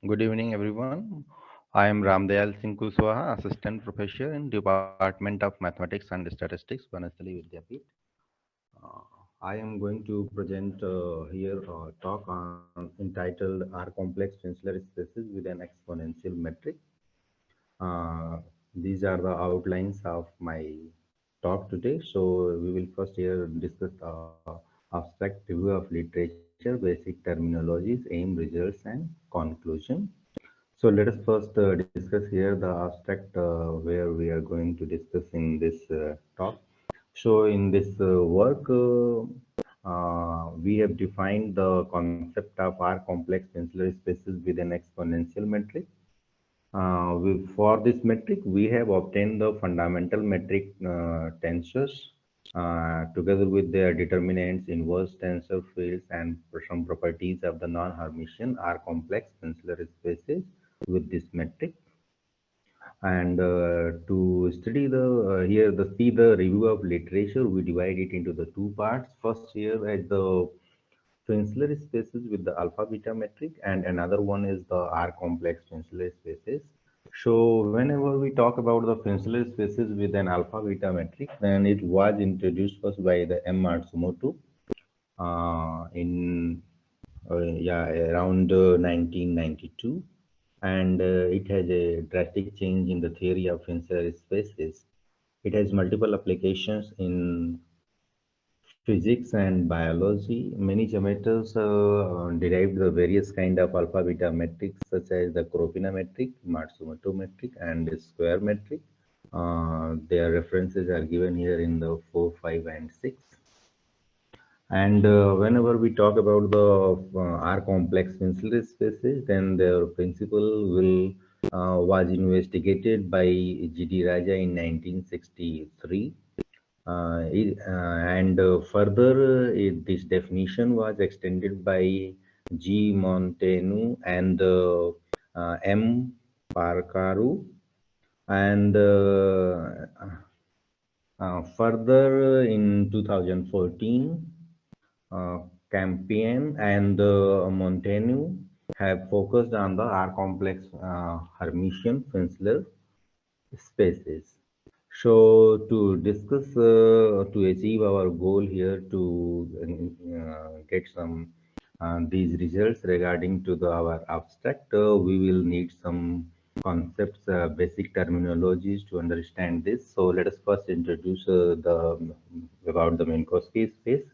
Good evening, everyone. I am Ramdayal Singh Kushwaha, Assistant Professor in Department of Mathematics and Statistics, Vanasthali Vidyapeeth. Uh, I am going to present here a talk on entitled "Are complex Finsler spaces with an exponential metric?" Uh, these are the outlines of my talk today. So we will first here discuss abstract review of literature, basic terminologies, aim, results, and conclusion. So let us first discuss here the abstract where we are going to discuss in this talk. So in this work, we have defined the concept of R complex Finsler spaces with an exponential metric. For this metric, we have obtained the fundamental metric tensors together with their determinants, inverse tensor fields, and some properties of the non-Hermitian R complex Finsler spaces with this metric. And to study the here the see the review of literature, we divide it into the two parts. First here at the Finsler spaces with the alpha beta metric, and another one is the R complex Finsler spaces. So whenever we talk about the Finsler spaces with an alpha beta metric, then it was introduced first by the M. Matsumoto in yeah around 1992, and it has a drastic change in the theory of Finsler spaces. It has multiple applications in physics and biology. Many geometers derived the various kind of alpha beta metrics such as the Kropina metric, Matsumoto metric, and the square metric. Their references are given here in the 4, 5, and 6. And whenever we talk about the R complex Finsler spaces, then their principle will was investigated by G.D. Raja in 1963. And further, this definition was extended by G. Montaigne and M. Parkaru. And further, in 2014, uh, Campion and Montaigne have focused on the R complex Hermitian Finsler spaces. So to discuss, to achieve our goal here to get some these results regarding to our abstract, we will need some concepts, basic terminologies to understand this. So let us first introduce the about the Minkowski space.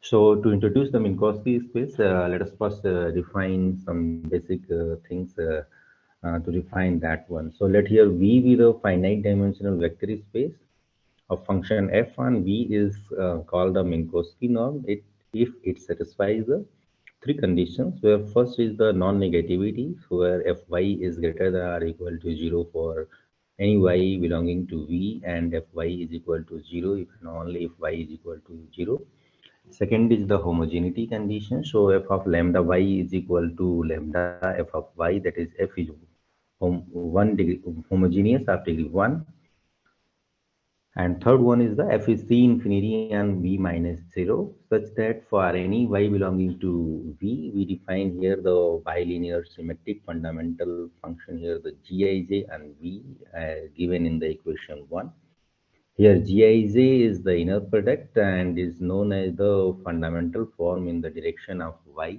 So to introduce the Minkowski space, let us first define some basic things to define that one. So let here V be the finite dimensional vector space of function f on V is called the Minkowski norm if it satisfies the three conditions, where first is the non-negativity, where fy is greater than or equal to 0 for any y belonging to V, and fy is equal to 0 if and only if y is equal to 0. Second is the homogeneity condition. So f of lambda y is equal to lambda f of y, that is f is 1 degree homogeneous of degree 1. And third one is the f is c infinity and v minus 0, such that for any y belonging to V, we define here the bilinear symmetric fundamental function here, the Gij and V given in the equation 1. Here Gij is the inner product and is known as the fundamental form in the direction of y.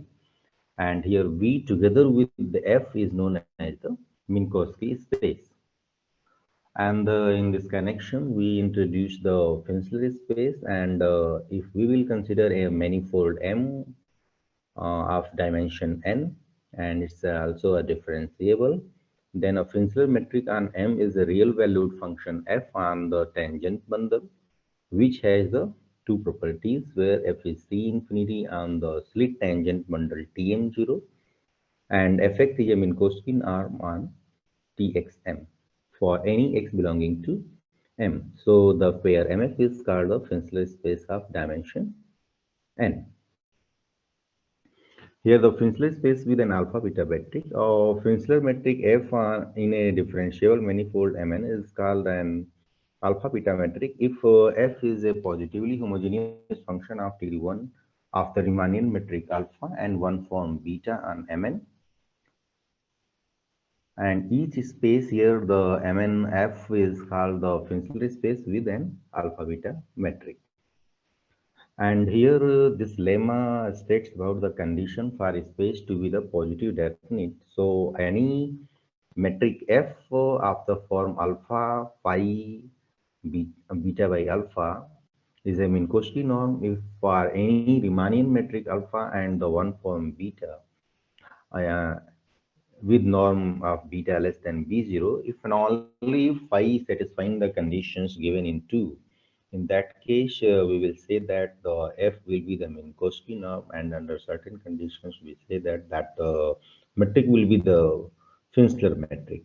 And here V together with the F is known as the Minkowski space. And in this connection, we introduce the Finsler space. And if we will consider a manifold M of dimension n, and it's also a differentiable, then a Finsler metric on M is a real valued function f on the tangent bundle, which has the two properties, where f is c infinity on the slit tangent bundle Tm0, and fx is a Minkowski norm on Txm for any x belonging to M. So the pair MF is called the Finsler space of dimension n. Here the Finsler space with an alpha beta metric or Finsler metric f in a differentiable manifold Mn is called an alpha beta metric if f is a positively homogeneous function of degree 1 of the Riemannian metric alpha and one form beta on Mn. And each space here, the MNF is called the Finsler space with an alpha beta metric. And here this lemma states about the condition for a space to be the positive definite. So any metric f of the form alpha phi beta by alpha is a Minkowski norm if for any Riemannian metric alpha and the one form beta uh, with norm of beta less than b0 if and only phi satisfying the conditions given in 2. In that case, we will say that the f will be the Minkowski norm, and under certain conditions, we say that metric will be the Finsler metric.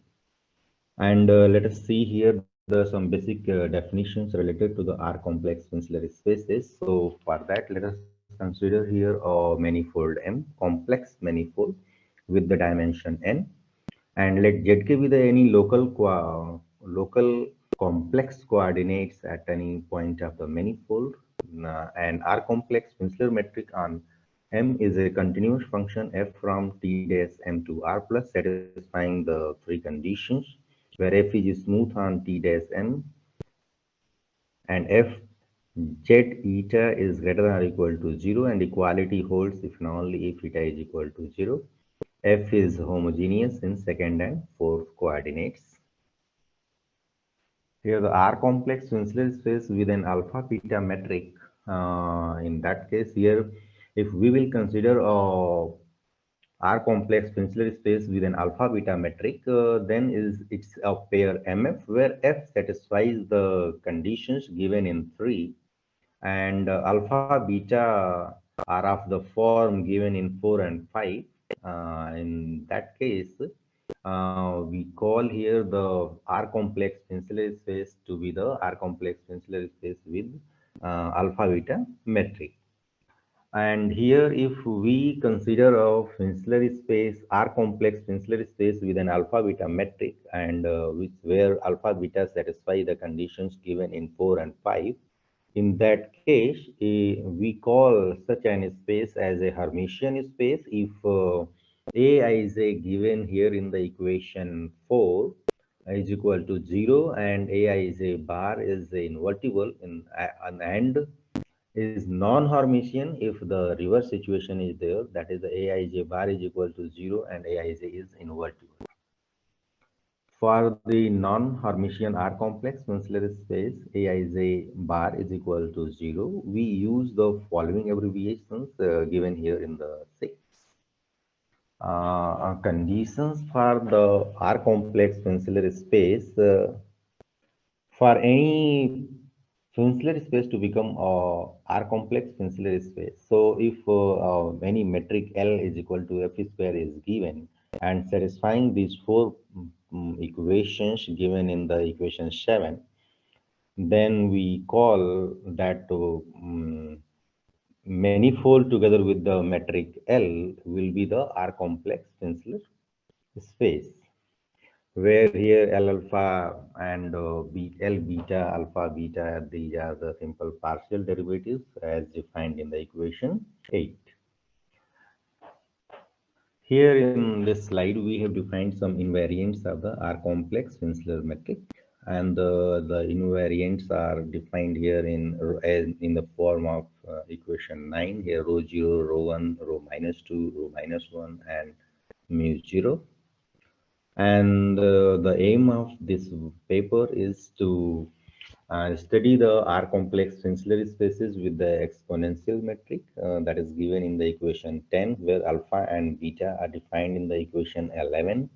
And let us see here some basic definitions related to the R complex Finsler spaces. So for that, let us consider here a manifold M, complex manifold with the dimension n, and let zk be the any local complex coordinates at any point of the manifold. And R complex Finsler metric on M is a continuous function f from t dash m to r plus satisfying the three conditions where f is smooth on t dash m and f z eta is greater than or equal to 0 and equality holds if and only if eta is equal to 0. F is homogeneous in second and fourth coordinates. Here the R complex Finsler space with an alpha beta metric. In that case here, if we will consider R complex Finsler space with an alpha beta metric, then it's a pair MF where F satisfies the conditions given in 3 and alpha beta are of the form given in 4 and 5. In that case, we call here the R complex Finsler space to be the R complex Finsler space with alpha beta metric. And here, if we consider a Finsler space, R complex Finsler space with an alpha beta metric, and which where alpha beta satisfy the conditions given in 4 and 5, in that case, we call such an space as a Hermitian space if A is a given here in the equation 4 is equal to 0 and AI is a bar is a invertible in an and is non-Hermitian if the reverse situation is there, that is the Aij bar is equal to 0 and Aij is invertible. For the non-Hermitian R complex Finsler space, Aij bar is equal to 0. We use the following abbreviations given here in the 6. Conditions for the R complex Finsler space. For any Finsler space to become a R complex Finsler space, so if any metric L is equal to F square is given and satisfying these four equations given in the equation 7, then we call that manifold together with the metric L will be the R complex Finsler space, where here L alpha and L beta, alpha beta, these are the simple partial derivatives as defined in the equation 8. Here in this slide, we have defined some invariants of the R complex Finsler metric, and the invariants are defined here in the form of equation 9. Here, rho 0, rho 1, rho minus 2, rho minus 1, and mu 0. And the aim of this paper is to study the R complex Finsler spaces with the exponential metric that is given in the equation 10, where alpha and beta are defined in the equation 11.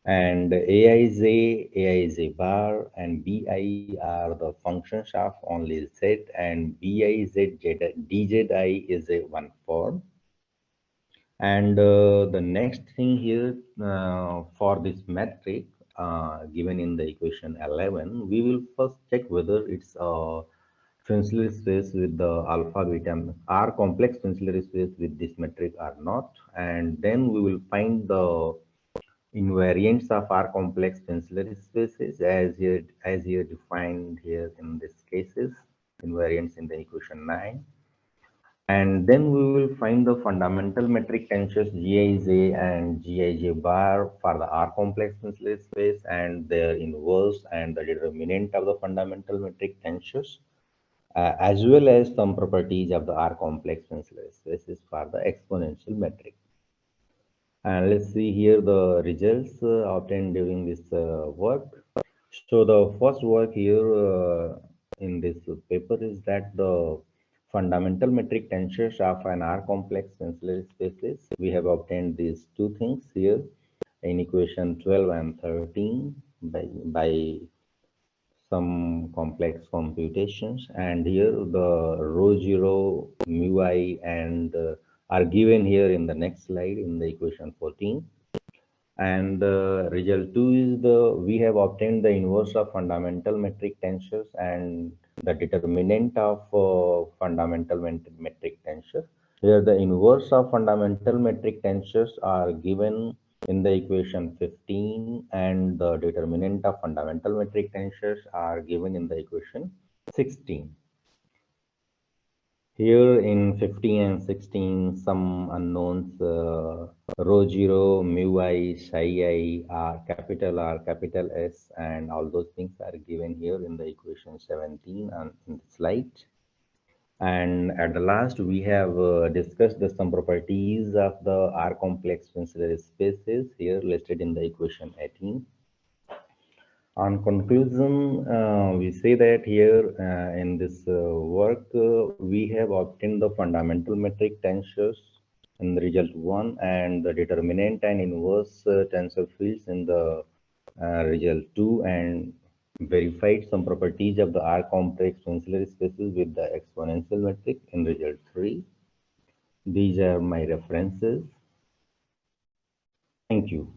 And Aij, Aij bar, and Bi are the functions of only Z, and Biz, Dzi is a one form. And the next thing here for this metric given in the equation 11, we will first check whether it's a Finsler space with the alpha beta R complex Finsler space with this metric or not. And then we will find the invariants of R complex Finsler spaces as here defined here in this cases, invariants in the equation 9. And then we will find the fundamental metric tensors Gij and Gij bar for the R complex Finsler space and their inverse and the determinant of the fundamental metric tensors, as well as some properties of the R complex Finsler spaces for the exponential metric. And let's see here the results obtained during this work. So the first work here in this paper is that the fundamental metric tensors of an R complex Finsler spaces. We have obtained these two things here in equation 12 and 13 by some complex computations, and here the rho 0, mu I, and are given here in the next slide in the equation 14. And the result 2 is we have obtained the inverse of fundamental metric tensors and the determinant of fundamental metric tensor. Here the inverse of fundamental metric tensors are given in the equation 15 and the determinant of fundamental metric tensors are given in the equation 16. Here in 15 and 16, some unknowns, rho 0, mu I, psi I, R, capital S, and all those things are given here in the equation 17 and in the slide. And at the last, we have discussed some properties of the R complex Finsler spaces here listed in the equation 18. On conclusion, we say that here in this work, we have obtained the fundamental metric tensors in the result 1 and the determinant and inverse tensor fields in the result 2, and verified some properties of the R complex Finsler spaces with the exponential metric in result 3. These are my references. Thank you.